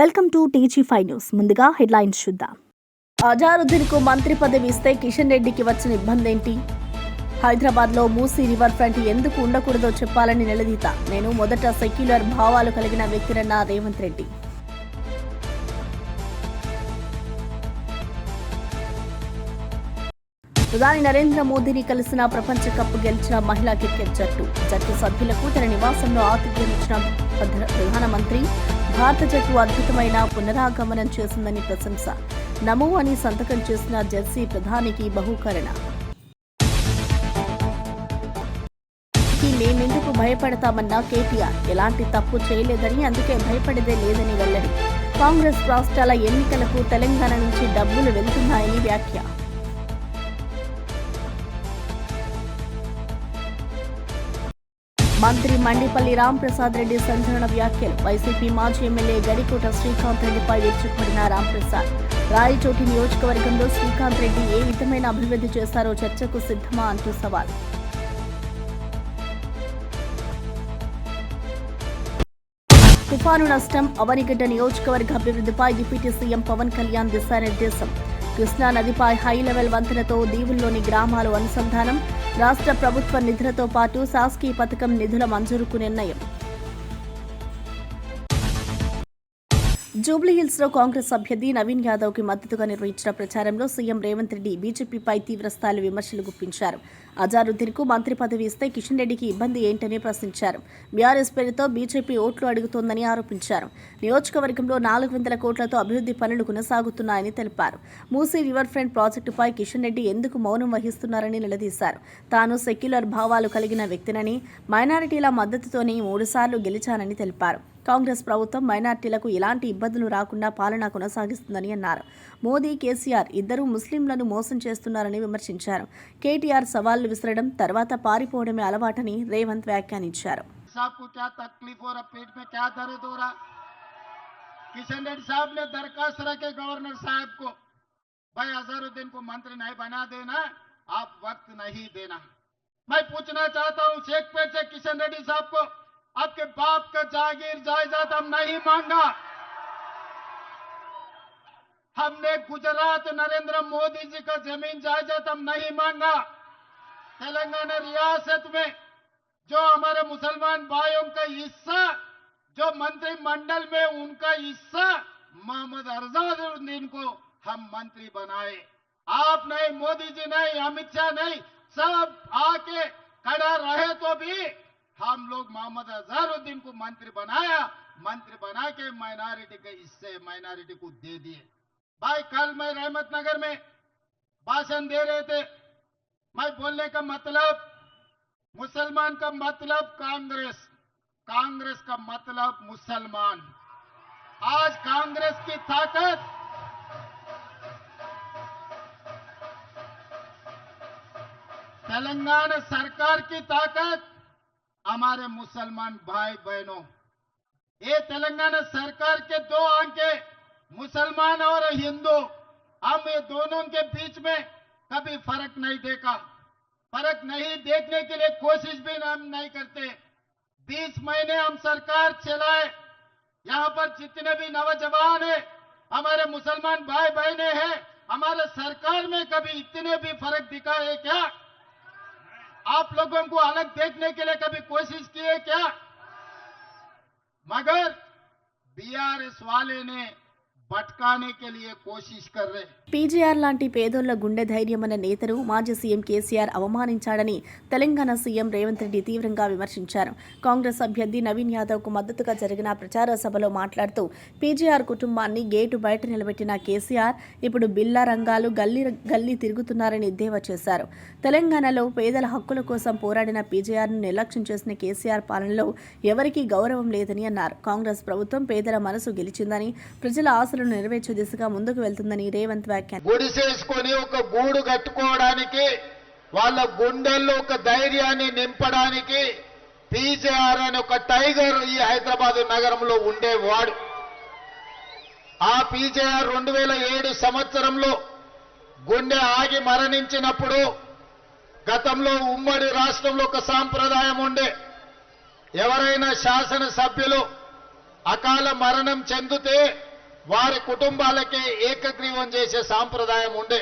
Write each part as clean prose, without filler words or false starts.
Welcome to TG five news. ముందుగా headlines చూద్దాం. అజారుద్దీన్కు మంత్రి పదవి ఇస్తే కిషన్ రెడ్డికి వచ్చిన ఇబ్బంది ఏంటి? హైదరాబాద్లో మూసీ రివర్ ఫ్రంట్ ఎందుకు ఉండకూడదో చెప్పాలని నిలదీత. నేను మొదట సెక్యులర్ భావాలు కలిగిన వ్యక్తిరన్న రేవంత్ రెడ్డి. ప్రధాని నరేంద్ర మోదీని కలిసిన ప్రపంచ కప్ గెలిచిన మహిళా క్రికెట్ జట్టు సభ్యులకు తన నివాసంలో ఆతిథ్యమిచ్చిన ప్రధానమంత్రి. భారత జట్టు అద్భుతమైన పునరాగమనం చేసిందని ప్రశంస. నమో అని సంతకం చేసిన జెర్సీ ప్రధానికి బహుకరణ. మేమెందుకు భయపడతామన్న కేటీఆర్ ఎలాంటి తప్పు చేయలేదని, అందుకే భయపడేదే లేదని వెల్లడి. కాంగ్రెస్ రాష్ట్రాల ఎన్నికలకు తెలంగాణ నుంచి డబ్బులు వెళ్తున్నాయని వ్యాఖ్య. మంత్రి మండిపల్లి రాంప్రసాద్ రెడ్డి సంచలన వ్యాఖ్యలు. వైసీపీ మాజీ ఎమ్మెల్యే గడికోట శ్రీకాంత్ రెడ్డిపై విరుచుకుపడిన రాంప్రసాద్. రాయచోటి నియోజకవర్గంలో శ్రీకాంత్ రెడ్డి ఏ విధమైన అభివృద్ధి చేస్తారో చర్చకు సిద్ధమా అంటూ సవాల్. తుఫాను నష్టం, అవనిగడ్డ నియోజకవర్గ అభివృద్ధిపై డిప్యూటీ సీఎం పవన్ కళ్యాణ్ దిశానిర్దేశం. కృష్ణా నదిపై హై లెవెల్ వంతెనతో దీవుల్లోని గ్రామాలు అనుసంధానం. రాష్ట్ర ప్రభుత్వ నిధులతో పాటు శాసకీయ పథకం నిధుల మంజూరుకు నిర్ణయం. జూబ్లీహిల్స్ లో కాంగ్రెస్ అభ్యర్థి నవీన్ యాదవ్ కి మద్దతుగా నిర్వహించిన ప్రచారంలో సీఎం రేవంత్ రెడ్డి బీజేపీపై తీవ్రస్థాయిలో విమర్శలు గుప్పించారు. అజారుద్దీన్ కు మంత్రి పదవి ఇస్తే కిషన్ రెడ్డికి ఇబ్బంది ఏంటని ప్రశ్నించారు. బీఆర్ఎస్ పేరుతో బీజేపీ ఓట్లు అడుగుతోందని ఆరోపించారు. నియోజకవర్గంలో 400 కోట్లతో అభివృద్ధి పనులు కొనసాగుతున్నాయని తెలిపారు. మూసీ రివర్ ఫ్రంట్ ప్రాజెక్టుపై కిషన్ రెడ్డి ఎందుకు మౌనం వహిస్తున్నారని నిలదీశారు. తాను సెక్యులర్ భావాలు కలిగిన వ్యక్తినని, మైనారిటీల మద్దతుతోనే 3 సార్లు గెలిచానని తెలిపారు. కాంగ్రెస్ ప్రభుత్వం మైనార్టీలకు ఎలాంటి ఇబ్బందులు రాకుండా పాలన కొనసాగిస్తుందని అన్నారు. మోదీ, కేసీఆర్ ఇద్దరూ ముస్లింలను మోసం చేస్తున్నారని విమర్శించారు. కేటీఆర్ సవాళ్లు విసరడం, తర్వాత పారిపోవడమే అలవాటని రేవంత్ వ్యాఖ్యానించారు. किशन रेड्डी साहब ने दरखास्त रखे गवर्नर साहब को, भाई अजहरुद्दीन को मंत्री नहीं बना देना, आप वक्त नहीं देना. मैं पूछना चाहता हूं शेखपेट से किशन रेड्डी साहब को, आपके बाप का जागीर जायदाद हम नहीं मांगा. हमने गुजरात नरेंद्र मोदी जी का जमीन जायदाद हम नहीं मांगा. तेलंगाना रियासत में जो हमारे मुसलमान भाइयों का हिस्सा, जो मंत्रिमंडल में उनका हिस्सा, मोहम्मद अजहरुद्दीन को हम मंत्री बनाए. आप नहीं, मोदी जी नहीं, अमित शाह नहीं, सब आके खड़ा रहे तो भी हम लोग मोहम्मद अजहरुद्दीन को मंत्री बनाया. मंत्री बना के माइनॉरिटी के हिस्से माइनॉरिटी को दे दिए. भाई कल मैं रहमत नगर में भाषण दे रहे थे. मैं बोलने का मतलब, मुसलमान का मतलब कांग्रेस, कांग्रेस का मतलब मुसलमान. आज कांग्रेस की ताकत, तेलंगाना सरकार की ताकत हमारे मुसलमान भाई बहनों. ये तेलंगाना सरकार के 2 आंखें, मुसलमान और हिंदू, हम ये दोनों के बीच में कभी फर्क नहीं देखा. फर्क नहीं देखने के लिए कोशिश भी हम नहीं करते. 20 महीने हम सरकार चलाए. यहाँ पर जितने भी नौजवान हैं, हमारे मुसलमान भाई बहने हैं, हमारे सरकार में कभी इतने भी फर्क दिखा है क्या? आप लोगों को अलग देखने के लिए कभी कोशिश की है क्या? मगर बीआरएस वाले ने పట్కానే के लिए कोशिश कर रहे. పీజీఆర్ లాంటి పేదోళ్ల గుండె ధైర్యమన్న నేతను మాజీ సీఎం కేసీఆర్ అవమానించాడని తెలంగాణ సీఎం రేవంత్ రెడ్డి తీవ్రంగా విమర్శించారు. కాంగ్రెస్ అభ్యర్థి నవీన్ యాదవ్ కు మద్దతుగా జరిగిన ప్రచార సభలో మాట్లాడుతూ పీజీఆర్ కుటుంబాన్ని గేటు బయట నిలబెట్టిన కేసీఆర్ ఇప్పుడు బిల్లా రంగాలు గల్లీ తిరుగుతున్నారని ఎద్దేవా చేశారు. తెలంగాణలో పేదల హక్కుల కోసం పోరాడిన పీజీఆర్ను నిర్లక్ష్యం చేసిన కేసీఆర్ పాలనలో ఎవరికీ గౌరవం లేదని అన్నారు. కాంగ్రెస్ ప్రభుత్వం పేదల మనసు గెలిచిందని, ప్రజల ఆశలు నెరవేర్చే దిశగా ముందుకు వెళ్తుందని రేవంత్ వ్యాఖ్యానించారు. గుడిసేసుకొని ఒక గూడు కట్టుకోవడానికి, వాళ్ళ గుండెల్లో ఒక ధైర్యాన్ని నింపడానికి పీజేఆర్ అనే ఒక టైగర్ ఈ హైదరాబాద్ నగరంలో ఉండేవాడు. ఆ పీజేఆర్ 2007 సంవత్సరంలో గుండె ఆగి మరణించినప్పుడు, గతంలో ఉమ్మడి రాష్ట్రంలో ఒక సాంప్రదాయం ఉండే, ఎవరైనా శాసనసభ్యులు అకాల మరణం చెందితే వారి కుటుంబాలకే ఏకగ్రీవం చేసే సాంప్రదాయం ఉండే.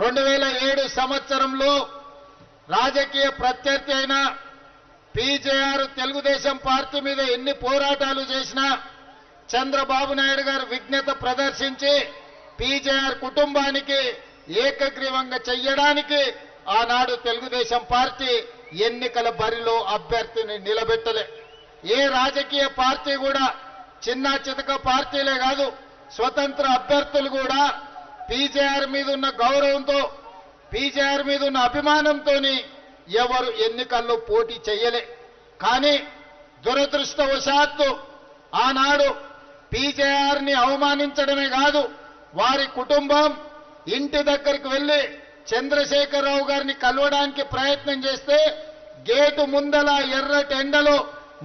2007 సంవత్సరంలో రాజకీయ ప్రత్యర్థి అయిన పీజేఆర్ తెలుగుదేశం పార్టీ మీద ఎన్ని పోరాటాలు చేసినా చంద్రబాబు నాయుడు గారు విజ్ఞత ప్రదర్శించి పీజేఆర్ కుటుంబానికి ఏకగ్రీవంగా చెయ్యడానికి ఆనాడు తెలుగుదేశం పార్టీ ఎన్నికల బరిలో అభ్యర్థిని నిలబెట్టలే. ఏ రాజకీయ పార్టీ కూడా, చిన్న చితక పార్టీలే కాదు, స్వతంత్ర అభ్యర్థులు కూడా పీజేఆర్ మీద ఉన్న గౌరవంతో, పీజేఆర్ మీద ఉన్న అభిమానంతో ఎవరు ఎన్నికల్లో పోటీ చేయలే. కానీ దురదృష్టవశాత్తు ఆనాడు పీజేఆర్ ని అవమానించడమే కాదు, వారి కుటుంబం ఇంటి దగ్గరికి వెళ్లి చంద్రశేఖరరావు గారిని కలవడానికి ప్రయత్నం చేస్తే గేటు ముందల ఎర్రటి ఎండలో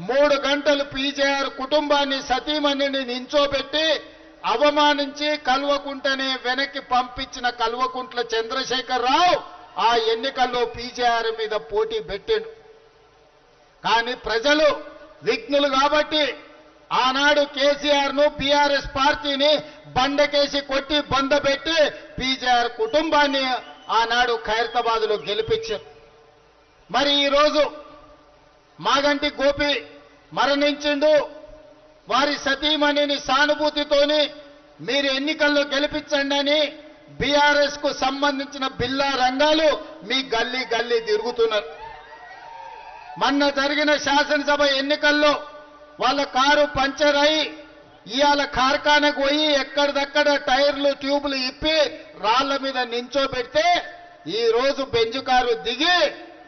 3 గంటలు పీజేఆర్ కుటుంబాన్ని, సతీమణిని నించోబెట్టి అవమానించి కల్వకుంటనే వెనక్కి పంపించిన కల్వకుంట్ల చంద్రశేఖరరావు ఆ ఎన్నికల్లో పీజేఆర్ మీద పోటీ పెట్టాడు. కానీ ప్రజలు విఘ్నులు కాబట్టి ఆనాడు కేసీఆర్ ను, బీఆర్ఎస్ పార్టీని బండకేసి కొట్టి బందబెట్టి పీజేఆర్ కుటుంబాన్ని ఆనాడు ఖైరతాబాద్ లో గెలిపించారు. మరి ఈరోజు మాగంటి గోపి మరణించిండు. వారి సతీమణిని సానుభూతితోని మీరు ఎన్నికల్లో గెలిపించండి అని బీఆర్ఎస్ కు సంబంధించిన బిల్లా రంగాలు మీ గల్లీ గల్లీ తిరుగుతున్నారు. మొన్న జరిగిన శాసనసభ ఎన్నికల్లో వాళ్ళ కారు పంచర్ అయి ఇవాళ కార్ఖానకు పోయి ఎక్కడిదక్కడ టైర్లు, ట్యూబులు ఇప్పి రాళ్ల మీద నించోబెడితే ఈ రోజు బెంజు కారు దిగి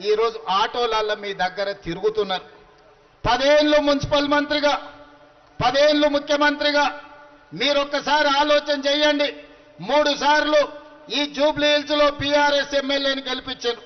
ఈ రోజు ఆటోల మీ దగ్గర తిరుగుతున్నారు. 10 ఏళ్లు మున్సిపల్ మంత్రిగా, 10 ఏళ్లు ముఖ్యమంత్రిగా మీరొక్కసారి ఆలోచన చేయండి. 3 సార్లు ఈ జూబ్లీ హిల్స్ లో బీఆర్ఎస్ ఎమ్మెల్యేని గెలిపించారు.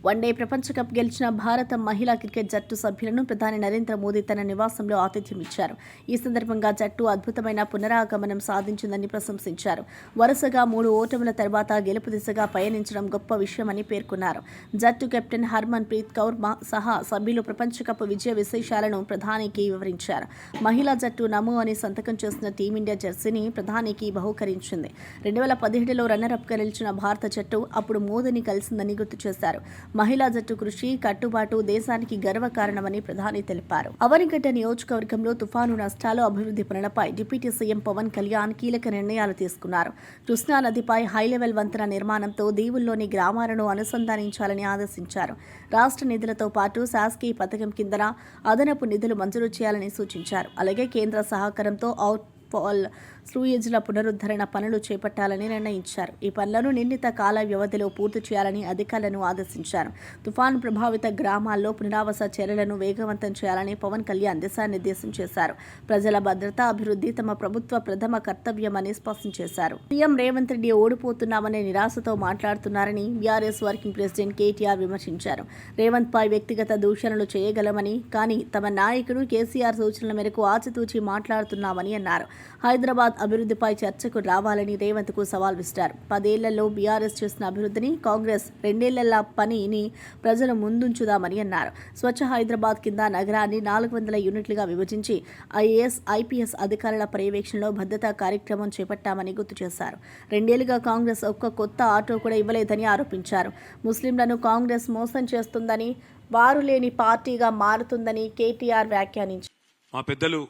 వన్డే ప్రపంచ కప్ గెలిచిన భారత మహిళా క్రికెట్ జట్టు సభ్యులను ప్రధాని నరేంద్ర మోదీ తన నివాసంలో ఆతిథ్యం ఇచ్చారు. ఈ సందర్భంగా జట్టు అద్భుతమైన పునరాగమనం సాధించిందని ప్రశంసించారు. వరుసగా 3 ఓటముల తర్వాత గెలుపు దిశగా పయనించడం గొప్ప విషయమని పేర్కొన్నారు. జట్టు కెప్టెన్ హర్మన్ ప్రీత్ కౌర్ సహా సభ్యులు ప్రపంచ కప్ విజయ విశేషాలను ప్రధానికి వివరించారు. మహిళా జట్టు నమో అని సంతకం చేసిన టీమిండియా జెర్సీని ప్రధానికి బహూకరించింది. 2017లో రన్నరప్గా నిలిచిన భారత జట్టు అప్పుడు మోదీని కలిసిందని గుర్తు చేశారు. మహిళా జట్టు కృషి, కట్టుబాటు దేశానికి గర్వకారణమని ప్రధాని తెలిపారు. అవనిగడ్డ నియోజకవర్గంలో తుఫాను నష్టాలు, అభివృద్ధి పనులపై డిప్యూటీ సీఎం పవన్ కళ్యాణ్ కీలక నిర్ణయాలు తీసుకున్నారు. కృష్ణా నదిపై హైలెవెల్ వంతెన నిర్మాణంతో దీవుల్లోని గ్రామాలను అనుసంధానించాలని ఆదేశించారు. రాష్ట్ర నిధులతో పాటు శాసకీయ పథకం కిందన అదనపు నిధులు మంజూరు చేయాలని సూచించారు. అలాగే కేంద్ర సహకారంతో అవుట్ ఫాల్ స్లూయేజ్ల పునరుద్ధరణ పనులు చేపట్టాలని నిర్ణయించారు. ఈ పనులను నిర్ణీత కాల వ్యవధిలో పూర్తి చేయాలని అధికారులను ఆదేశించారు. తుఫాను ప్రభావిత గ్రామాల్లో పునరావాస చర్యలను వేగవంతం చేయాలని పవన్ కళ్యాణ్ దిశానిర్దేశం చేశారు. ప్రజల భద్రత, అభివృద్ధి తమ ప్రభుత్వ ప్రథమ కర్తవ్యమని స్పష్టం చేశారు. సీఎం రేవంత్ రెడ్డి ఓడిపోతున్నామనే నిరాశతో మాట్లాడుతున్నారని బీఆర్ఎస్ వర్కింగ్ ప్రెసిడెంట్ కేటీఆర్ విమర్శించారు. రేవంత్ పై వ్యక్తిగత దూషణలు చేయగలమని, కానీ తమ నాయకుడు కేసీఆర్ సూచనల మేరకు ఆచితూచి మాట్లాడుతున్నామని అన్నారు. హైదరాబాద్ అభివృద్ధిపై చర్చకు రావాలని రేవంత్ కు సవాల్ విసిరారు. 10 ఏళ్లలో బీఆర్ఎస్ చేసిన అభివృద్ధిని, కాంగ్రెస్ 2 ఏళ్ల పనిని ప్రజల ముందుంచుదామని అన్నారు. స్వచ్ఛ హైదరాబాద్ కింద నగరాన్ని 400 యూనిట్లుగా విభజించి ఐఏఎస్, ఐపీఎస్ అధికారుల పర్యవేక్షణలో భద్రతా కార్యక్రమం చేపట్టామని గుర్తు చేశారు. 2 ఏళ్లుగా కాంగ్రెస్ ఒక్క కొత్త ఆటో కూడా ఇవ్వలేదని ఆరోపించారు. ముస్లింలను కాంగ్రెస్ మోసం చేస్తుందని, వారు లేని పార్టీగా మారుతుందని కేటీఆర్ వ్యాఖ్యానించారు. మా పెద్దలు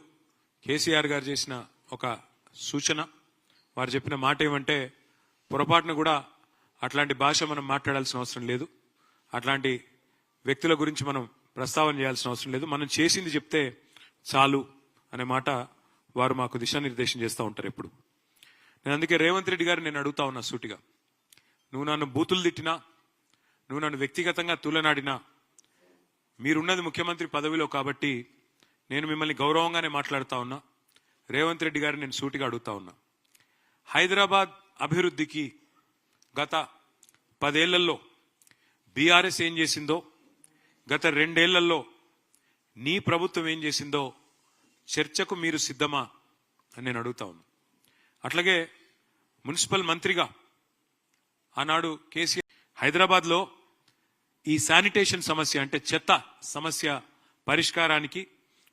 కేసీఆర్ గారు చేసిన ఒక సూచన, వారు చెప్పిన మాట ఏమంటే, పొరపాటున కూడా అట్లాంటి భాష మనం మాట్లాడాల్సిన అవసరం లేదు, అట్లాంటి వ్యక్తుల గురించి మనం ప్రస్తావన చేయాల్సిన అవసరం లేదు, మనం చేసింది చెప్తే చాలు అనే మాట వారు మాకు దిశానిర్దేశం చేస్తూ ఉంటారు ఎప్పుడు. నేను అందుకే రేవంత్ రెడ్డి గారు నేను అడుగుతా ఉన్నా సూటిగా, నువ్వు నన్ను బూతులు తిట్టినా, నువ్వు నన్ను వ్యక్తిగతంగా తూలనాడినా, మీరున్నది ముఖ్యమంత్రి పదవిలో కాబట్టి నేను మిమ్మల్ని గౌరవంగానే మాట్లాడుతా ఉన్నా. రేవంత్ రెడ్డి గారిని నేను సూటిగా అడుగుతా ఉన్నా, హైదరాబాద్ అభివృద్ధికి గత 10 ఏళ్లలో బీఆర్ఎస్ ఏం చేసిందో, గత 2 ఏళ్లలో నీ ప్రభుత్వం ఏం చేసిందో చర్చకు మీరు సిద్ధమా అని నేను అడుగుతా ఉన్నా. అట్లాగే మున్సిపల్ మంత్రిగా ఆనాడు కేసీఆర్ హైదరాబాద్లో ఈ శానిటేషన్ సమస్య, అంటే చెత్త సమస్య పరిష్కారానికి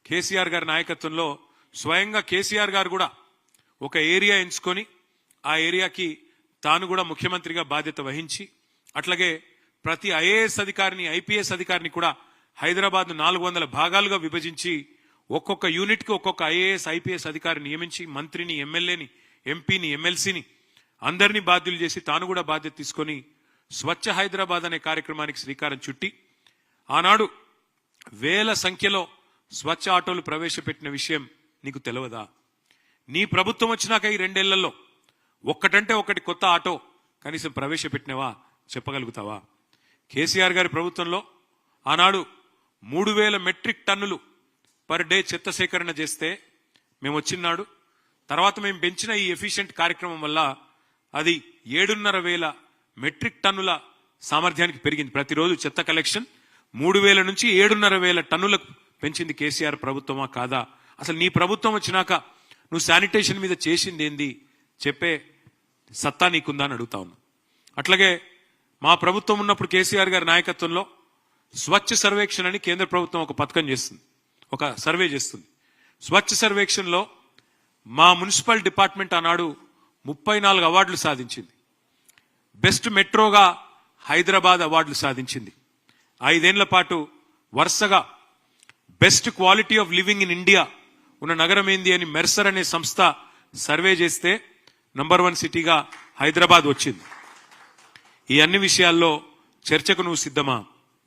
కేసీఆర్ గారి నాయకత్వంలో స్వయంగా కేసీఆర్ గారు కూడా ఒక ఏరియా ఎంచుకొని ఆ ఏరియాకి తాను కూడా ముఖ్యమంత్రిగా బాధ్యత వహించి అట్లాగే ప్రతి ఐఏఎస్ అధికారిని ఐపీఎస్ అధికారిని కూడా హైదరాబాద్ 400 భాగాలుగా విభజించి ఒక్కొక్క యూనిట్ కి ఒక్కొక్క ఐఏఎస్ ఐపీఎస్ అధికారిని నియమించి మంత్రిని ఎమ్మెల్యేని ఎంపీని ఎమ్మెల్సీని అందరినీ బాధ్యులు చేసి తాను కూడా బాధ్యత తీసుకొని స్వచ్ఛ హైదరాబాద్ అనే కార్యక్రమానికి శ్రీకారం చుట్టి ఆనాడు వేల సంఖ్యలో స్వచ్ఛ ఆటోలు ప్రవేశపెట్టిన విషయం నీకు తెలియదా? నీ ప్రభుత్వం వచ్చినాక ఈ 2 ఏళ్లలో ఒక్కటంటే ఒకటి కొత్త ఆటో కనీసం ప్రవేశపెట్టినవా చెప్పగలుగుతావా? కేసీఆర్ గారి ప్రభుత్వంలో ఆనాడు 3000 మెట్రిక్ టన్నులు పర్ డే చెత్త సేకరణ చేస్తే మేము వచ్చినాడు తర్వాత మేము పెంచిన ఈ ఎఫిషియెంట్ కార్యక్రమం వల్ల అది 7,500 మెట్రిక్ టన్నుల సామర్థ్యానికి పెరిగింది. ప్రతిరోజు చెత్త కలెక్షన్ 3,000 నుంచి 7,500 టన్నులకు పెంచింది కేసీఆర్ ప్రభుత్వమా కాదా? అసలు నీ ప్రభుత్వం వచ్చినాక నువ్వు శానిటేషన్ మీద చేసింది ఏంది చెప్పే సత్తా నీకుందా అని అడుగుతా ఉన్నా. అట్లాగే మా ప్రభుత్వం ఉన్నప్పుడు కేసీఆర్ గారి నాయకత్వంలో స్వచ్ఛ సర్వేక్షణ అని కేంద్ర ప్రభుత్వం ఒక పథకం చేస్తుంది, ఒక సర్వే చేస్తుంది. స్వచ్ఛ సర్వేక్షణలో మా మున్సిపల్ డిపార్ట్మెంట్ ఆనాడు 34 అవార్డులు సాధించింది. బెస్ట్ మెట్రోగా హైదరాబాద్ అవార్డులు సాధించింది. 5 ఏళ్ల పాటు వరుసగా best quality of living in India ఉన్న నగరం ఏంది అని మెర్సర్ అనే సంస్థ సర్వే చేస్తే నంబర్ 1 సిటీగా హైదరాబాద్ వచ్చింది. ఈ అన్ని విషయాల్లో చర్చకు నువ్వు సిద్ధమా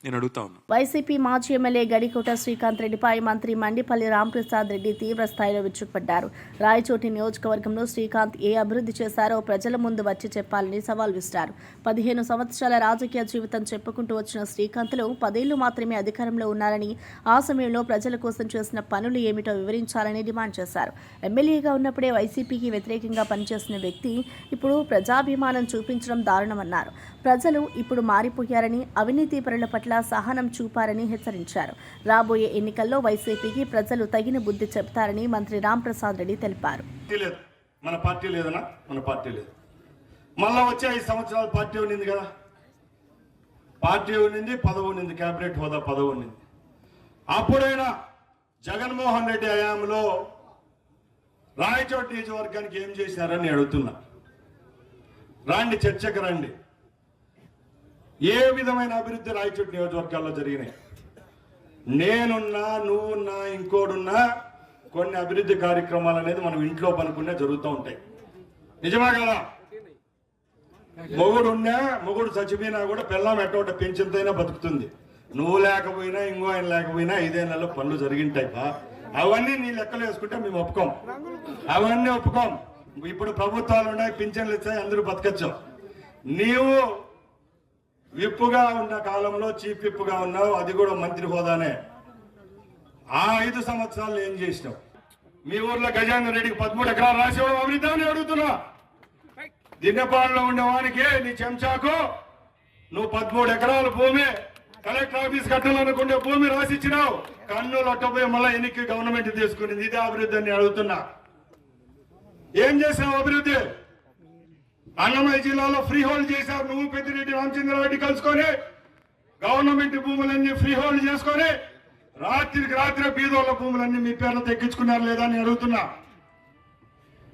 నేను అడుగుతా ఉన్నా. వైసీపీ మాజీ ఎమ్మెల్యే గడికోట శ్రీకాంత్ రెడ్డిపై మంత్రి మండిపల్లి రాంప్రసాద్ రెడ్డి తీవ్ర స్థాయిలో విరుచుకుపడ్డారు. రాయచోటి నియోజకవర్గంలో శ్రీకాంత్ ఏ అభివృద్ధి చేశారో ప్రజల ముందు వచ్చి చెప్పాలని సవాల్ విసిరారు. 15 సంవత్సరాల రాజకీయ జీవితం చెప్పుకుంటూ వచ్చిన శ్రీకాంత్లో 10 ఏళ్లు మాత్రమే అధికారంలో ఉన్నారని, ఆ సమయంలో ప్రజల కోసం చేసిన పనులు ఏమిటో వివరించాలని డిమాండ్ చేశారు. ఎమ్మెల్యేగా ఉన్నప్పుడే వైసీపీకి వ్యతిరేకంగా పనిచేసిన వ్యక్తి ఇప్పుడు ప్రజాభిమానం చూపించడం దారుణమన్నారు. ప్రజలు ఇప్పుడు మారిపోయారని, అవినీతి పరుల పట్ల సహనం చూపారని హెచ్చరించారు. రాబోయే ఎన్నికల్లో వైసీపీకి ప్రజలు తగిన బుద్ధి చెప్తారని మంత్రి రాంప్రసాద్ రెడ్డి తెలిపారు. మన పార్టీ లేదనా? మన పార్టీ లేదు. మళ్ళా వచ్చే 5 సంవత్సరాల పార్టీ ఉండింది కదా, పార్టీ ఉండింది, పదవి ఉండింది, కేబినెట్ హోదా పదవి ఉండింది. అప్పుడైనా జగన్మోహన్ రెడ్డి హయాంలో రాయచోటి నియోజకవర్గానికి ఏం చేశారని అడుగుతున్నా. రండి, చర్చకు రండి. ఏ విధమైన అభివృద్ధి రాయచోటి నియోజకవర్గాల్లో జరిగినాయి? నేనున్నా, నువ్వున్నా, ఇంకోడున్నా కొన్ని అభివృద్ధి కార్యక్రమాలు అనేది మనం ఇంట్లో పనుకునే జరుగుతూ ఉంటాయి. నిజమా కదా? మొగుడు చచ్చిపోయినా కూడా పిల్లం ఎట్టోట పెంచింతైనా బతుకుతుంది. నువ్వు లేకపోయినా, ఇంకో ఆయన లేకపోయినా 5 ఏళ్లలో పనులు జరిగింటాయి. అవన్నీ నీ లెక్కలు వేసుకుంటే మేము ఒప్పుకోం, అవన్నీ ఒప్పుకోం. ఇప్పుడు ప్రభుత్వాలు ఉన్నాయి, పింఛన్లు ఇచ్చాయి, అందరూ బతకచ్చు. నీవు విప్పుగా ఉన్న కాలంలో చీఫ్ విప్పుగా ఉన్నావు, అది కూడా మంత్రి హోదానే. ఆ 5 సంవత్సరాలు ఏం చేసినావు? మీ ఊర్లో గజేంద్ర రెడ్డికి 13 ఎకరాలు రాసేవాడు అభివృద్ధి అని అడుగుతున్నా. దిన్నపాడులో ఉండేవానికి నీ చెంచాకు నువ్వు 13 ఎకరాల భూమి కలెక్టర్ ఆఫీస్ కట్టాలనుకుంటే భూమి రాసిచ్చినావు. కన్నులు అట్టపోయి మళ్ళీ ఎన్నిక గవర్నమెంట్ తీసుకునింది. ఇదే అభివృద్ధి అని అడుగుతున్నా. ఏం చేసినావు అభివృద్ధి? అన్నమయ్య జిల్లాలో ఫ్రీ హోల్డ్ చేశారు. నువ్వు పెద్దిరెడ్డి రామచంద్రారెడ్డి కలుసుకొని గవర్నమెంట్ భూములన్నీ ఫ్రీ హోల్డ్ చేసుకొని రాత్రికి రాత్రి బీదోళ్ల భూములన్నీ మీ పేర్లు తెక్కించుకున్నారు లేదా అని అడుగుతున్నా.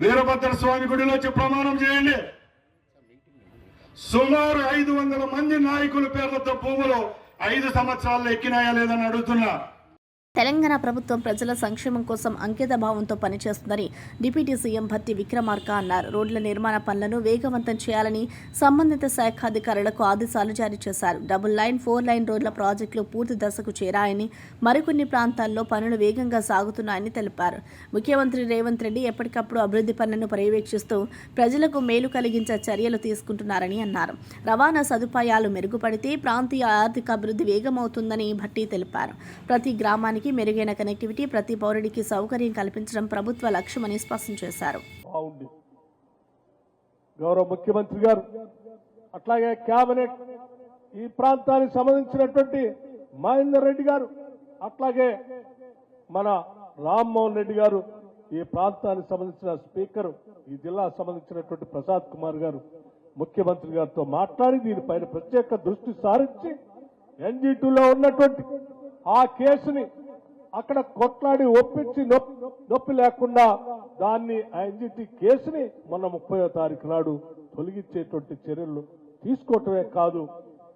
వీరభద్ర స్వామి గుడిలో వచ్చి ప్రమాణం చేయండి. సుమారు 500 మంది నాయకుల పేర్లతో భూములు 5 సంవత్సరాల్లో ఎక్కినాయా లేదని అడుగుతున్నా. తెలంగాణ ప్రభుత్వం ప్రజల సంక్షేమం కోసం అంకిత భావంతో పనిచేస్తుందని డిప్యూటీ సీఎం భట్టి విక్రమార్క అన్నారు. రోడ్ల నిర్మాణ పనులను వేగవంతం చేయాలని సంబంధిత శాఖాధికారులకు ఆదేశాలు జారీ చేశారు. 2 లైన్ 4 లైన్ రోడ్ల ప్రాజెక్టులు పూర్తి దశకు చేరాయని, మరికొన్ని ప్రాంతాల్లో పనులు వేగంగా సాగుతున్నాయని తెలిపారు. ముఖ్యమంత్రి రేవంత్ రెడ్డి ఎప్పటికప్పుడు అభివృద్ధి పనులను పర్యవేక్షిస్తూ ప్రజలకు మేలు కలిగించే చర్యలు తీసుకుంటున్నారని అన్నారు. రవాణా సదుపాయాలు మెరుగుపడితే ప్రాంతీయ ఆర్థిక అభివృద్ధి వేగమవుతుందని భట్టి తెలిపారు. ప్రతి గ్రామానికి మెరుగైన కనెక్టివిటీ, ప్రతి పౌరుడికి సౌకర్యం కల్పించడం ప్రభుత్వ లక్ష్యమని స్పష్టం చేశారు. గౌరవ ముఖ్యమంత్రి గారు అట్లాగే కేబినెట్ ఈ ప్రాంతానికి సంబంధించినటువంటి మహేందర్ రెడ్డి గారు, అట్లాగే మన రామ్మోహన్ రెడ్డి గారు, ఈ ప్రాంతానికి సంబంధించిన స్పీకర్, ఈ జిల్లాకు సంబంధించినటువంటి ప్రసాద్ కుమార్ గారు ముఖ్యమంత్రి గారితో మాట్లాడి దీనిపైన ప్రత్యేక దృష్టి సారించి NG2లో ఉన్నటువంటి ఆ కేసుని అక్కడ కొట్లాడి ఒప్పించి నొప్పి లేకుండా దాన్ని ఎన్జిటి కేసుని మొన్న 30వ తారీఖు నాడు తొలగించేటువంటి చర్యలు తీసుకోవటమే కాదు,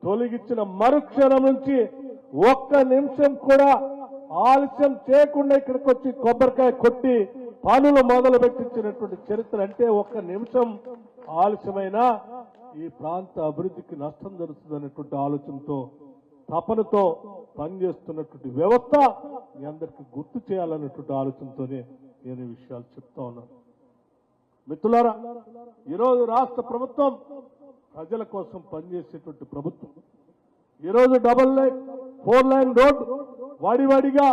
తొలగించిన మరుక్షణం నుంచి ఒక్క నిమిషం కూడా ఆలస్యం చేయకుండా ఇక్కడికి వచ్చి కొబ్బరికాయ కొట్టి పనులు మొదలు పెట్టించినటువంటి చరిత్ర. అంటే ఒక్క నిమిషం ఆలస్యమైనా ఈ ప్రాంత అభివృద్ధికి నష్టం జరుగుతుందనేటువంటి ఆలోచనతో తపనతో పనిచేస్తున్నటువంటి వ్యవస్థ మీ అందరికీ గుర్తు చేయాలనేటువంటి ఆలోచనతోనే నేను ఈ విషయాలు చెప్తా ఉన్నాను. మిత్రులారా, ఈరోజు రాష్ట్ర ప్రభుత్వం ప్రజల కోసం పనిచేసేటువంటి ప్రభుత్వం. ఈరోజు 4 లైన్ రోడ్డు వాడివాడిగా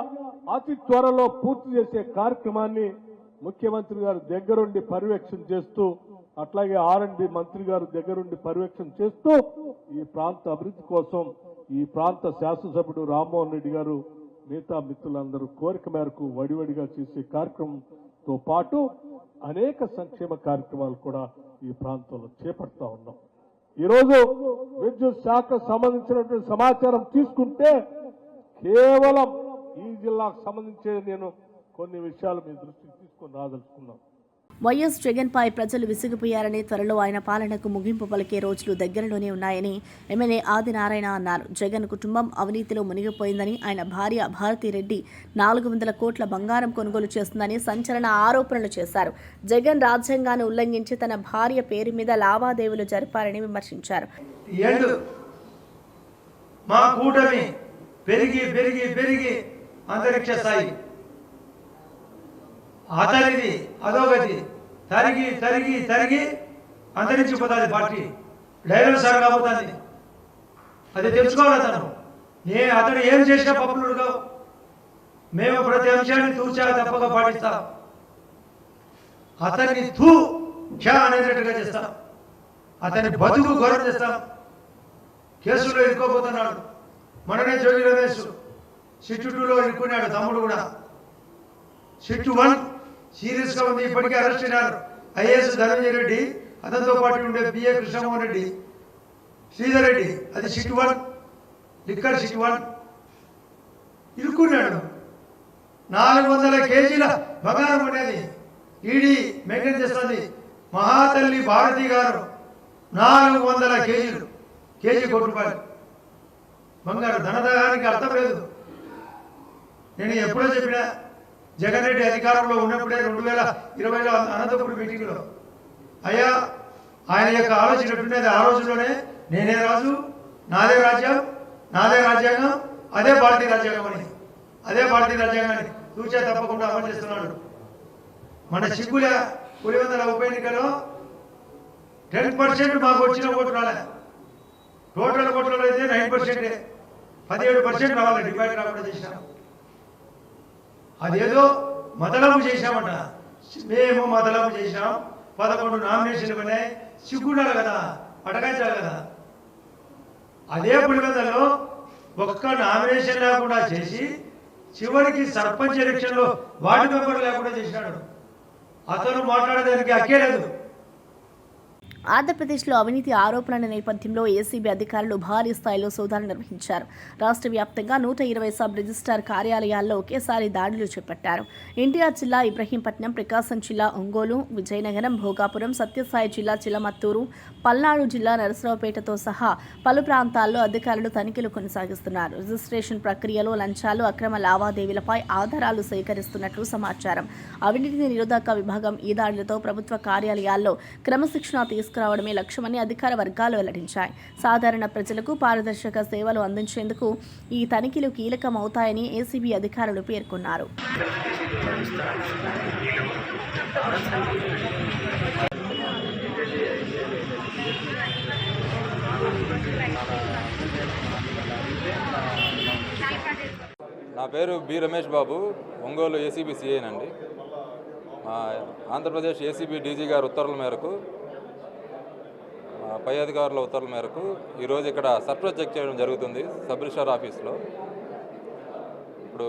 అతి త్వరలో పూర్తి చేసే కార్యక్రమాన్ని ముఖ్యమంత్రి గారు దగ్గరుండి పర్యవేక్షణ చేస్తూ, అట్లాగే R&D మంత్రి గారు దగ్గరుండి పర్యవేక్షణ చేస్తూ ఈ ప్రాంత అభివృద్ధి కోసం ఈ ప్రాంత శాసనసభ్యుడు రామ్మోహన్ రెడ్డి గారు మిగతా మిత్రులందరూ కోరిక మేరకు వడివడిగా చేసే కార్యక్రమంతో పాటు అనేక సంక్షేమ కార్యక్రమాలు కూడా ఈ ప్రాంతంలో చేపడతా ఉన్నాం. ఈరోజు విద్యుత్ శాఖకు సంబంధించినటువంటి సమాచారం తీసుకుంటే కేవలం ఈ జిల్లాకు సంబంధించి నేను కొన్ని విషయాలు మీ దృష్టికి తీసుకొని రాదలుచుకున్నాను. వైఎస్ జగన్పై ప్రజలు విసిగిపోయారని, త్వరలో ఆయన పాలనకు ముగింపు పలికే రోజులు దగ్గరలోనే ఉన్నాయని ఎమ్మెల్యే ఆదినారాయణ అన్నారు. జగన్ కుటుంబం అవినీతిలో మునిగిపోయిందని, ఆయన భార్య భారతిరెడ్డి 400 కోట్ల బంగారం కొనుగోలు చేస్తుందని సంచలన ఆరోపణలు చేశారు. జగన్ రాజ్యాంగాన్ని ఉల్లంఘించి తన భార్య పేరు మీద లావాదేవీలు జరిపారని విమర్శించారు. మా కూటమి పెరిగి పెరిగి పెరిగి అంతరిక్ష స్థాయి, అతనిది అధోగతి, తరిగి తరిగి తరిగి అంతరించిపోతుంది. పార్టీ డైనోసార్ కాబోతుంది. అది తెలుసుకోవాలి. అతడు ఏం చేసినా పప్పులుగా మేము ప్రతి అంశాన్ని తూచా తప్పగా పాటిస్తాం. అతన్ని క్ష అనేటట్టుగా చేస్తాం. అతని బతుకు గౌరవం చేస్తాం. కేసులో ఇరుక్కోబోతున్నాడు. మననే జోగి రమేష్ షిఫ్ట్ 2లో ఇరుక్కున్నాడు. తమ్ముడు కూడా షిఫ్ట్ 1 సీరియస్ గా ఉంది. ఇప్పటికే అరెస్ట్ అయినారు. ఐఏఎస్ ధనంజయ రెడ్డి, అతనితో పాటు ఉండే బిఏ కృష్ణమోహన్ రెడ్డి, శ్రీధర్ రెడ్డి. అది షిఫ్ట్ 1, లిక్కర్ షిఫ్ట్ 1 ఇరుక్కున్నాడు. 400 కేజీల బంగారం అనేది ఈడీ మెయింటైన్ చేస్తుంది. మహాతల్లి భారతి గారు 400 కేజీలు, కేజీ ₹1 బంగారు. ధనదానికి అర్థం లేదు. నేను ఎప్పుడో చెప్పినా, జగన్ రెడ్డి అధికారంలో ఉన్నప్పుడే 2020లో అనంతపురం మీటింగ్లో, అయ్యా ఆయన యొక్క ఆలోచన ఎట్టున్నది ఆ రోజుల్లోనే, నేనే రాజు, నాదే రాజ్యం, నాదే రాజ్యాంగం, అదే భారతీయ రాజ్యాంగం అని, అదే భారతీయ రాజ్యాంగాన్ని తూచా తప్పకుండా అమలు చేస్తున్నాడు. మన సిగ్గుల పులివెందుల ఉప ఎన్నికలో 10% మాకు వచ్చిన ఓటు రాలే. టోటల్ ఓట్లలో అయితే 9%, 17% రావాలి. డివైడ్ రాకుండా చేసినాం. అదేదో మతలబు చేశామట. మేము మతలబు చేశాం. 11 నామినేషన్లు ఉన్నాయి. సిగ్గుండాలి కదా, అటకాయించాలి కదా. అదే పులివెందులలో ఒక్క నామినేషన్ లేకుండా చేసి చివరికి సర్పంచ్ ఎలక్షన్లో వార్డు మెంబర్ లేకుండా చేసినాడు. అతను మాట్లాడేదానికి హక్కే లేదు. ఆంధ్రప్రదేశ్లో అవినీతి ఆరోపణల నేపథ్యంలో ఏసీబీ అధికారులు భారీ స్థాయిలో సోదాలు నిర్వహించారు. రాష్ట్ర వ్యాప్తంగా 120 సబ్ రిజిస్ట్రార్ కార్యాలయాల్లో ఒకేసారి దాడులు చేపట్టారు. ఎన్టీఆర్ జిల్లా ఇబ్రహీంపట్నం, ప్రకాశం జిల్లా ఒంగోలు, విజయనగరం, భోగాపురం, సత్యసాయి జిల్లా చిలమత్తూరు, పల్నాడు జిల్లా నరసరావుపేటతో సహా పలు ప్రాంతాల్లో అధికారులు తనిఖీలు కొనసాగిస్తున్నారు. రిజిస్ట్రేషన్ ప్రక్రియలో లంచాలు, అక్రమ లావాదేవీలపై ఆధారాలు సేకరిస్తున్నట్లు సమాచారం. అవినీతి నిరోధక విభాగం ఈ దాడులతో ప్రభుత్వ కార్యాలయాల్లో క్రమశిక్షణ తీసుకురావడమే లక్ష్యమని అధికార వర్గాలు వెల్లడించాయి. సాధారణ ప్రజలకు పారదర్శక సేవలు అందించేందుకు ఈ తనిఖీలు కీలకమవుతాయని ఏసీబీ అధికారులు పేర్కొన్నారు. నా పేరు బి రమేష్ బాబు, ఒంగోలు ఏసీబీ సిఐనండి. ఆంధ్రప్రదేశ్ ఏసీబీ డీజీ గారి ఉత్తర్వుల మేరకు, పై అధికారుల ఉత్తర్వుల మేరకు ఈరోజు ఇక్కడ సర్ప్రైజ్ చెక్ చేయడం జరుగుతుంది సబ్ రిజిస్ట్రార్ ఆఫీస్లో. ఇప్పుడు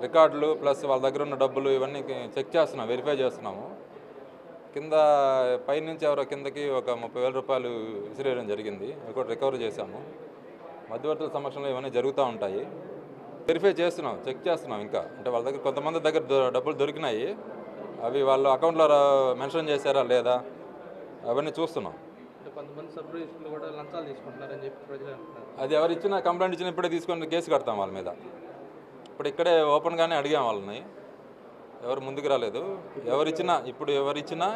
రికార్డులు ప్లస్ వాళ్ళ దగ్గర ఉన్న డబ్బులు ఇవన్నీ చెక్ చేస్తున్నాం, వెరిఫై చేస్తున్నాము. కింద పైనుంచి ఎవరో కిందకి ఒక 30,000 రూపాయలు విసిరేయడం జరిగింది. అవి కూడా రికవర్ చేశాము. మధ్యవర్తుల సమక్షంలో ఇవన్నీ జరుగుతూ ఉంటాయి. వెరిఫై చేస్తున్నాం, చెక్ చేస్తున్నాం. ఇంకా అంటే వాళ్ళ దగ్గర కొంతమంది దగ్గర డబ్బులు దొరికినాయి, అవి వాళ్ళు అకౌంట్లో మెన్షన్ చేశారా లేదా అవన్నీ చూస్తున్నాం. కొంతమంది సబ్ రిజిస్టర్లు కూడా లంచాలు తీసుకుంటున్నారని చెప్పి ప్రజలు అంటున్నారు. అది ఎవరు ఇచ్చినా కంప్లైంట్ ఇచ్చినా ఇప్పుడే తీసుకొని కేసు కడతాం వాళ్ళ మీద. ఇప్పుడు ఇక్కడే ఓపెన్గానే అడిగాం వాళ్ళని, ఎవరు ముందుకు రాలేదు. ఎవరిచ్చినా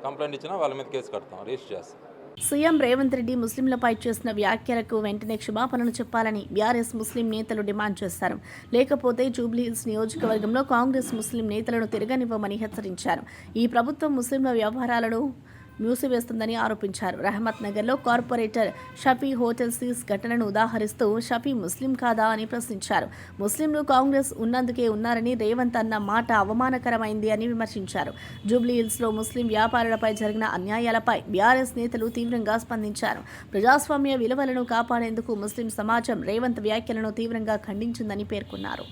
కంప్లైంట్ ఇచ్చినా వాళ్ళ మీద కేసు కడతాం, రిజిస్టర్ చేస్తాం. సీఎం రేవంత్ రెడ్డి ముస్లింలపై చేసిన వ్యాఖ్యలకు వెంటనే క్షమాపణలు చెప్పాలని బీఆర్ఎస్ ముస్లిం నేతలు డిమాండ్ చేశారు. లేకపోతే జూబ్లీహిల్స్ నియోజకవర్గంలో కాంగ్రెస్ ముస్లిం నేతలను తిరగనివ్వమని హెచ్చరించారు. ఈ ప్రభుత్వం ముస్లింల వ్యవహారాలను మూసివేస్తుందని ఆరోపించారు. రహమత్ నగర్లో కార్పొరేటర్ షఫీ హోటల్ సీజ్ ఘటనను ఉదాహరిస్తూ షఫీ ముస్లిం కాదా అని ప్రశ్నించారు. ముస్లింలు కాంగ్రెస్ ఉన్నందుకే ఉన్నారని రేవంత్ అన్న మాట అవమానకరమైంది అని విమర్శించారు. జూబ్లీహిల్స్లో ముస్లిం వ్యాపారులపై జరిగిన అన్యాయాలపై బీఆర్ఎస్ నేతలు తీవ్రంగా స్పందించారు. ప్రజాస్వామ్య విలువలను కాపాడేందుకు ముస్లిం సమాజం రేవంత్ వ్యాఖ్యలను తీవ్రంగా ఖండించిందని పేర్కొన్నారు.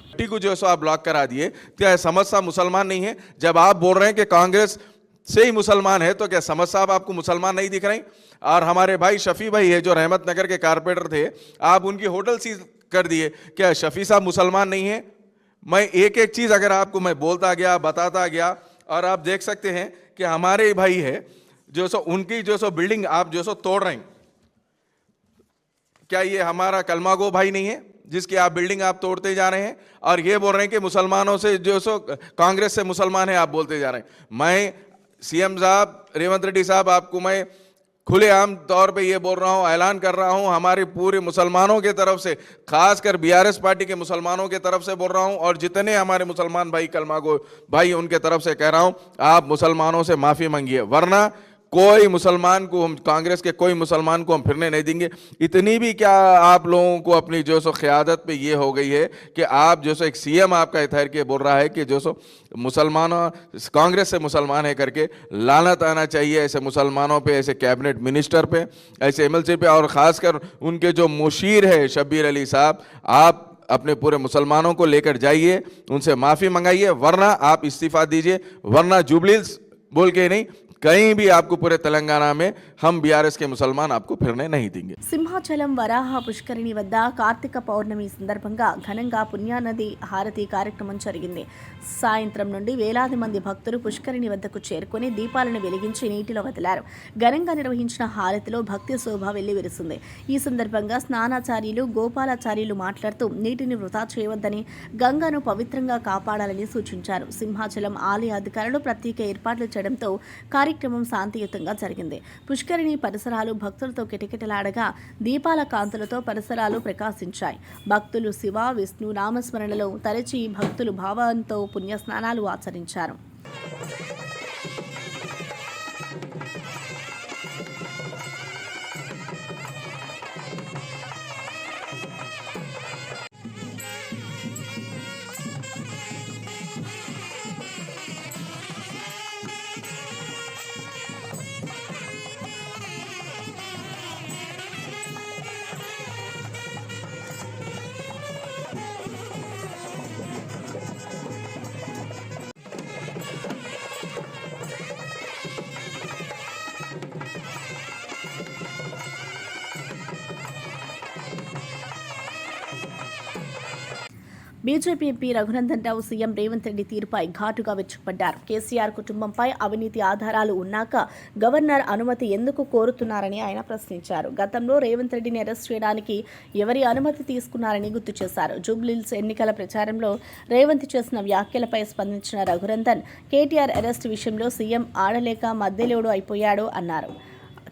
ब्लॉक करा दिए, क्या समझ साहब मुसलमान नहीं है? जब आप बोल रहे हैं कि कांग्रेस से ही मुसलमान है, तो क्या समझ साहब आपको मुसलमान नहीं दिख रहे? और हमारे भाई शफी भाई है जो रहमत नगर के कारपोरेटर थे, आप उनकी होटल सीज कर दिए, क्या शफी साहब मुसलमान नहीं है? मैं एक एक चीज़ अगर आपको मैं बोलता गया, बताता गया, और आप देख सकते हैं कि हमारे भाई है जो सो उनकी जो सो बिल्डिंग आप जो सो तोड़ रहे हैं, क्या ये हमारा कलमागो भाई नहीं है जिसकी आप बिल्डिंग आप तोड़ते जा रहे हैं और ये बोल रहे हैं कि मुसलमानों से जो सो कांग्रेस से मुसलमान है आप बोलते जा रहे हैं? मैं सीएम साहब रेवंत रेड्डी साहब आपको मैं खुलेआम तौर पे ये बोल रहा हूँ, ऐलान कर रहा हूँ, हमारे पूरे मुसलमानों के तरफ से, खासकर बीआरएस पार्टी के मुसलमानों के तरफ से बोल रहा हूँ, और जितने हमारे मुसलमान भाई कलमागो भाई उनके तरफ से कह रहा हूँ, आप मुसलमानों से माफ़ी मांगिए, वरना कोई मुसलमान को हम कांग्रेस के कोई मुसलमान को हम फिरने नहीं देंगे। इतनी भी क्या आप लोगों को अपनी जो सो क़यादत पे ये हो गई है कि आप जो सो एक सीएम आपका ठहर के बोल रहा है कि जो सो मुसलमानों कांग्रेस से मुसलमान है करके लानत आना चाहिए ऐसे मुसलमानों पे, ऐसे कैबिनेट मिनिस्टर पे, ऐसे एमएलसी पे, और ख़ासकर उनके जो मुशीर है शब्बीर अली साहब, आप अपने पूरे मुसलमानों को लेकर जाइए, उनसे माफ़ी मंगाइए, वरना आप इस्तीफ़ा दीजिए, वरना जुबलील्स बोल के नहीं कहीं भी आपको पूरे तेलंगाना में हम बीआरएस के मुसलमान आपको फिरने नहीं देंगे. సింహాచలం వరాహ పుష్కరిణి వద్ద కార్తీక పౌర్ణమి సందర్భంగా ఘనంగా పుణ్యానది హారతి కార్యక్రమం జరిగింది. సాయంత్రం నుండి వేలాది మంది భక్తులు పుష్కరిణి వద్దకు చేరుకుని దీపాలను వెలిగించి నీటిలో వదిలారు. ఘనంగా నిర్వహించిన హారతిలో భక్తి శోభ వెల్లివిరిసింది. ఈ సందర్భంగా స్నానాచార్యులు గోపాలాచార్యులు మాట్లాడుతూ నీటిని వృధా చేయవద్దని, గంగను పవిత్రంగా కాపాడాలని సూచించారు. సింహాచలం ఆలయ అధికారులు ప్రత్యేక ఏర్పాట్లు చేయడంతో కార్యక్రమం శాంతియుతంగా జరిగింది. పుష్కరిణి పరిసరాలు భక్తులతో కిటకిటలాడగా దీపాల కాంతులతో పరిసరాలు ప్రకాశించాయి. భక్తులు శివ విష్ణు నామస్మరణలో తరచి భక్తులు భావంతో పుణ్యస్నానాలు ఆచరించారు. BJP MP Raghunandan Rao CM Revanth Reddy తీరుపై ఘాటుగా విరుచుకుపడ్డారు. కేసీఆర్ కుటుంబంపై అవినీతి ఆధారాలు ఉన్నాక గవర్నర్ అనుమతి ఎందుకు కోరుతున్నారని ఆయన ప్రశ్నించారు. గతంలో రేవంత్ రెడ్డిని అరెస్ట్ చేయడానికి ఎవరి అనుమతి తీసుకున్నారని గుర్తు చేశారు. జూబ్లీహిల్స్ ఎన్నికల ప్రచారంలో రేవంత్ చేసిన వ్యాఖ్యలపై స్పందించిన రఘునందన్ కేటీఆర్ అరెస్ట్ విషయంలో సీఎం ఆడలేక మధ్యలోడు అయిపోయాడు అన్నారు.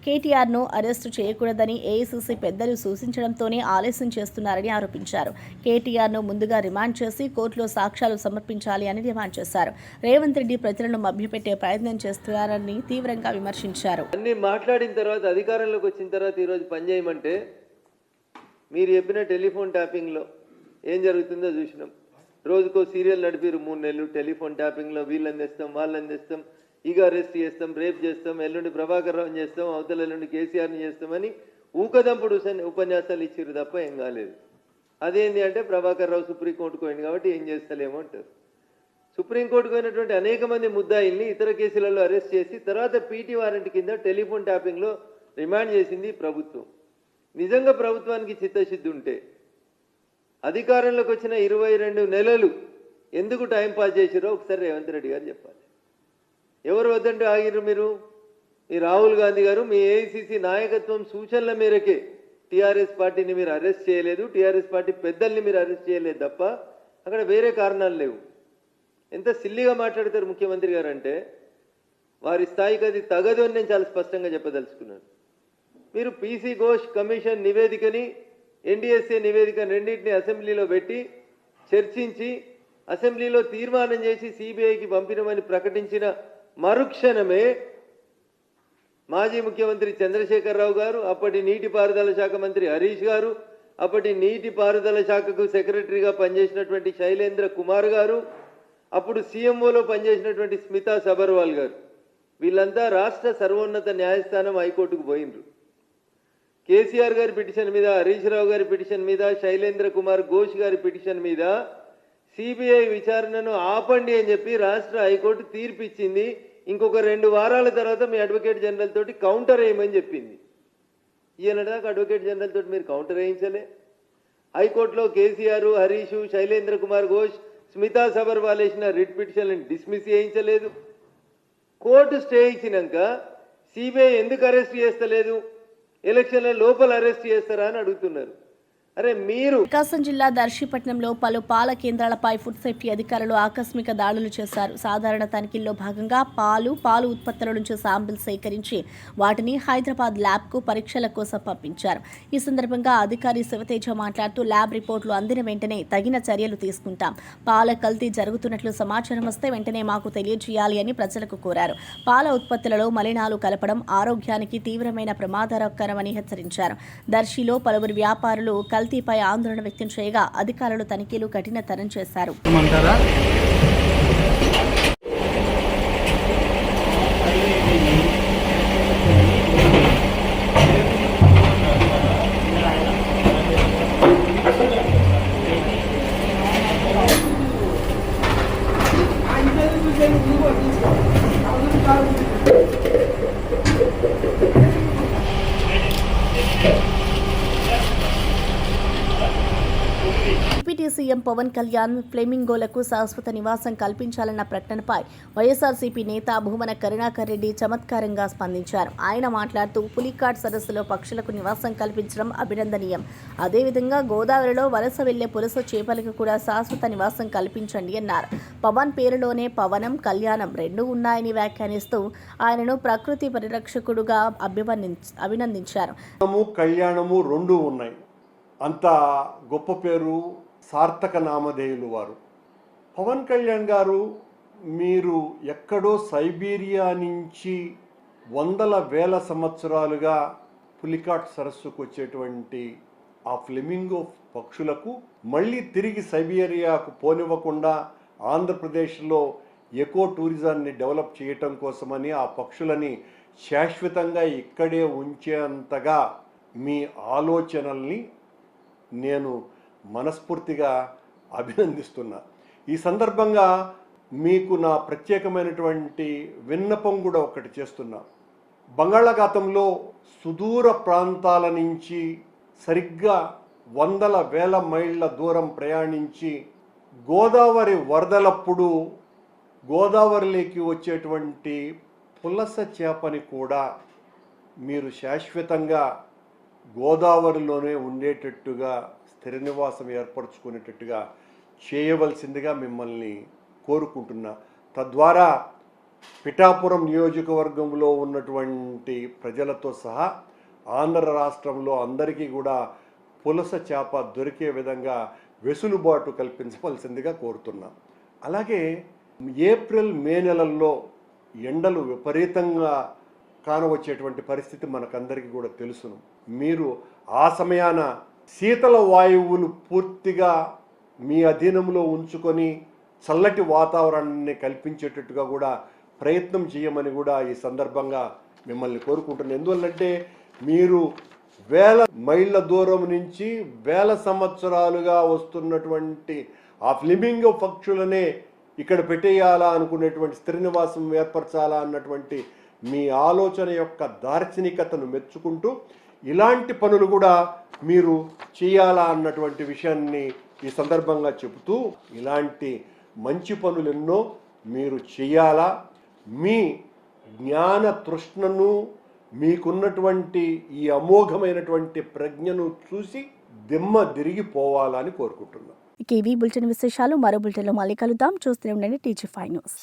కేటీఆర్ను అరెస్టు చేయకూడదని ఏఐసీసీ పెద్దలు సూచించడంతోనే ఆలస్యం చేస్తున్నారని ఆరోపించారు. కేటీఆర్ను ముందుగా రిమాండ్ చేసి కోర్టులో సాక్ష్యాలు సమర్పించాలి అని డిమాండ్ చేశారు. రేవంత్ రెడ్డి ప్రజలను మభ్యపెట్టే ప్రయత్నం చేస్తున్నారని తీవ్రంగా విమర్శించారు. అన్ని మాట్లాడిన తర్వాత అధికారంలోకి వచ్చిన తర్వాత ఈరోజు పనిచేయమంటే మీరు చెప్పిన టెలిఫోన్ ట్యాపింగ్లో ఏం జరుగుతుందో చూసినాం. రోజుకో సీరియల్ నడిపిరు 3 నెలలు టెలిఫోన్ ట్యాపింగ్లో, వీళ్ళని తెస్తాం వాళ్ళని తెస్తాం, ఇక అరెస్ట్ చేస్తాం, రేప్ చేస్తాం, ఎల్లుండి ప్రభాకర్ రావుని చేస్తాం, అవతల ఎల్లుండి కేసీఆర్ని చేస్తామని ఊకదంపుడు ఉపన్యాసాలు ఇచ్చిర్రు తప్ప ఏం కాలేదు. అదేంటి అంటే ప్రభాకర్ రావు సుప్రీంకోర్టుకు పోయింది కాబట్టి ఏం చేస్తలేమో అంటారు. సుప్రీంకోర్టుకు పోయినటువంటి అనేక మంది ముద్దాయిల్ని ఇతర కేసులలో అరెస్ట్ చేసి తర్వాత పీటీ వారెంట్ కింద టెలిఫోన్ ట్యాపింగ్లో రిమాండ్ చేసింది ప్రభుత్వం. నిజంగా ప్రభుత్వానికి చిత్తశుద్ధి ఉంటే అధికారంలోకి వచ్చిన 22 నెలలు ఎందుకు టైం పాస్ చేసిరో ఒకసారి రేవంత్ రెడ్డి గారు చెప్పాలి. ఎవరు వద్దంటే ఆగిరు మీరు? మీ రాహుల్ గాంధీ గారు, మీ ఏఐసిసి నాయకత్వం సూచనల మేరకే టీఆర్ఎస్ పార్టీని మీరు అరెస్ట్ చేయలేదు, టీఆర్ఎస్ పార్టీ పెద్దల్ని మీరు అరెస్ట్ చేయలేదు తప్ప అక్కడ వేరే కారణాలు లేవు. ఎంత సిల్లిగా మాట్లాడతారు ముఖ్యమంత్రి గారు అంటే వారి స్థాయికి అది తగదు అని నేను చాలా స్పష్టంగా చెప్పదలుచుకున్నాను. మీరు పీసీ ఘోష్ కమిషన్ నివేదికని, ఎన్డీఎస్ఏ నివేదిక రెండింటిని అసెంబ్లీలో పెట్టి చర్చించి అసెంబ్లీలో తీర్మానం చేసి సిబిఐకి పంపినమని ప్రకటించిన మరుక్షణమే మాజీ ముఖ్యమంత్రి చంద్రశేఖరరావు గారు, అప్పటి నీటిపారుదల శాఖ మంత్రి హరీష్ గారు, అప్పటి నీటిపారుదల శాఖకు సెక్రటరీగా పనిచేసినటువంటి శైలేంద్ర కుమార్ గారు, అప్పుడు సీఎంఓలో పనిచేసినటువంటి స్మితా సబర్వాల్ గారు, వీళ్ళంతా రాష్ట్ర సర్వోన్నత న్యాయస్థానం హైకోర్టుకు పోయినరు. కేసీఆర్ గారి పిటిషన్ మీద, హరీష్ రావు గారి పిటిషన్ మీద, శైలేంద్ర కుమార్ ఘోష్ గారి పిటిషన్ మీద సిబిఐ విచారణను ఆపండి అని చెప్పి రాష్ట్ర హైకోర్టు తీర్పు ఇచ్చింది. ఇంకొక 2 వారాల తర్వాత మీ అడ్వకేట్ జనరల్ తోటి కౌంటర్ వేయమని చెప్పింది. ఈయనదాకా అడ్వకేట్ జనరల్ తోటి మీరు కౌంటర్ వేయించలే. హైకోర్టులో కేసీఆర్, హరీష్, శైలేంద్ర కుమార్ ఘోష్, స్మితా సబర్వాల్ వేసిన రిట్ పిటిషన్లను డిస్మిస్ చేయించలేదు. కోర్టు స్టే ఇచ్చినాక సిబిఐ ఎందుకు అరెస్ట్ చేస్తలేదు? ఎలక్షన్ల లోపల అరెస్ట్ చేస్తారా అని అడుగుతున్నారు. అరే మీరు ప్రకాశం జిల్లా దర్శిపట్నంలో పలు పాల కేంద్రాలపై ఫుడ్ సేఫ్టీ అధికారులు ఆకస్మిక దాడులు చేశారు. సాధారణ తనిఖీల్లో భాగంగా పాలు ఉత్పత్తుల నుంచి శాంపిల్ సేకరించి వాటిని హైదరాబాద్ ల్యాబ్కు పరీక్షల కోసం పంపించారు. ఈ సందర్భంగా అధికారి శివతేజ మాట్లాడుతూ ల్యాబ్ రిపోర్టులు అందిన వెంటనే తగిన చర్యలు తీసుకుంటాం. పాల కల్తీ జరుగుతున్నట్లు సమాచారం వస్తే వెంటనే మాకు తెలియజేయాలి అని ప్రజలకు కోరారు. పాల ఉత్పత్తులలో మలినాలు కలపడం ఆరోగ్యానికి తీవ్రమైన ప్రమాదకరమని హెచ్చరించారు. దర్శిలో పలువురు వ్యాపారులు కల్తీపై ఆందోళన వ్యక్తం చేయగా అధికారులు తనిఖీలు కఠినతరం చేశారు. డిప్యూటీ సీఎం పవన్ కళ్యాణ్ ఫ్లెమింగోలకు శాశ్వత నివాసం కల్పించాలన్న ప్రకటనపై వైఎస్ఆర్సీపీ నేత భూమన కరుణాకర్ రెడ్డి చమత్కారంగా స్పందించారు. ఆయన మాట్లాడుతూ పులికాట్ సరస్సులో పక్షులకు నివాసం కల్పించడం అభినందనీయం. అదేవిధంగా గోదావరిలో వలస వెళ్లే పులస చేపలకు కూడా శాశ్వత నివాసం కల్పించండి అన్నారు. పవన్ పేరులోనే పవనం, కళ్యాణం రెండూ ఉన్నాయని వ్యాఖ్యానిస్తూ ఆయనను ప్రకృతి పరిరక్షకుడుగా అభినందించారు. కళ్యాణము రెండూ ఉన్నాయి. అంత గొప్ప పేరు, సార్థక నామధేయులు వారు. పవన్ కళ్యాణ్ గారు, మీరు ఎక్కడో సైబీరియా నుంచి వందల వేల సంవత్సరాలుగా పులికాట్ సరస్సుకు వచ్చేటువంటి ఆ ఫ్లెమింగో పక్షులకు మళ్ళీ తిరిగి సైబీరియాకు పోనివ్వకుండా ఆంధ్రప్రదేశ్లో ఎకో టూరిజాన్ని డెవలప్ చేయటం కోసమని ఆ పక్షులని శాశ్వతంగా ఇక్కడే ఉంచేంతగా మీ ఆలోచనల్ని నేను మనస్ఫూర్తిగా అభినందిస్తున్నా. ఈ సందర్భంగా మీకు నా ప్రత్యేకమైనటువంటి విన్నపం కూడా ఒకటి చేస్తున్నా. బంగాళాఖాతంలో సుదూర ప్రాంతాల నుంచి సరిగ్గా వందల వేల మైళ్ళ దూరం ప్రయాణించి గోదావరి వరదలప్పుడు గోదావరిలోకి వచ్చేటువంటి పులస చేపని కూడా మీరు శాశ్వతంగా గోదావరిలోనే ఉండేటట్టుగా స్థిర నివాసం ఏర్పరచుకునేటట్టుగా చేయవలసిందిగా మిమ్మల్ని కోరుకుంటున్నా. తద్వారా పిఠాపురం నియోజకవర్గంలో ఉన్నటువంటి ప్రజలతో సహా ఆంధ్ర రాష్ట్రంలో అందరికీ కూడా పులస చేప దొరికే విధంగా వెసులుబాటు కల్పించవలసిందిగా కోరుతున్నా. అలాగే ఏప్రిల్, మే నెలల్లో ఎండలు విపరీతంగా కానవచ్చేటువంటి పరిస్థితి మనకందరికీ కూడా తెలుసును. మీరు ఆ సమయాన శీతల వాయువులు పూర్తిగా మీ అధీనంలో ఉంచుకొని చల్లటి వాతావరణాన్ని కల్పించేటట్టుగా కూడా ప్రయత్నం చేయమని కూడా ఈ సందర్భంగా మిమ్మల్ని కోరుకుంటున్నాను. ఎందువల్లంటే మీరు వేల మైళ్ళ దూరం నుంచి వేల సంవత్సరాలుగా వస్తున్నటువంటి ఆ ఫ్లెమింగో పక్షులనే ఇక్కడ పెట్టేయాలా అనుకునేటువంటి స్థిర నివాసం ఏర్పరచాలా అన్నటువంటి మీ ఆలోచన యొక్క దార్శనికతను మెచ్చుకుంటూ ఇలాంటి పనులు కూడా మీరు చేయాలా అన్నటువంటి విషయాన్ని ఈ సందర్భంగా చెబుతూ ఇలాంటి మంచి పనులు ఎన్నో మీరు చేయాలా, మీ జ్ఞాన తృష్ణను, మీకున్నటువంటి ఈ అమోఘమైనటువంటి ప్రజ్ఞను చూసి దిమ్మ తిరిగిపోవాలని కోరుకుంటున్నాను. ఇవి బులెటిన్ విశేషాలు. మరో బులెటిన్లో మళ్ళీ కలుద్దాం. చూస్తూనే ఉండండి TG5 న్యూస్.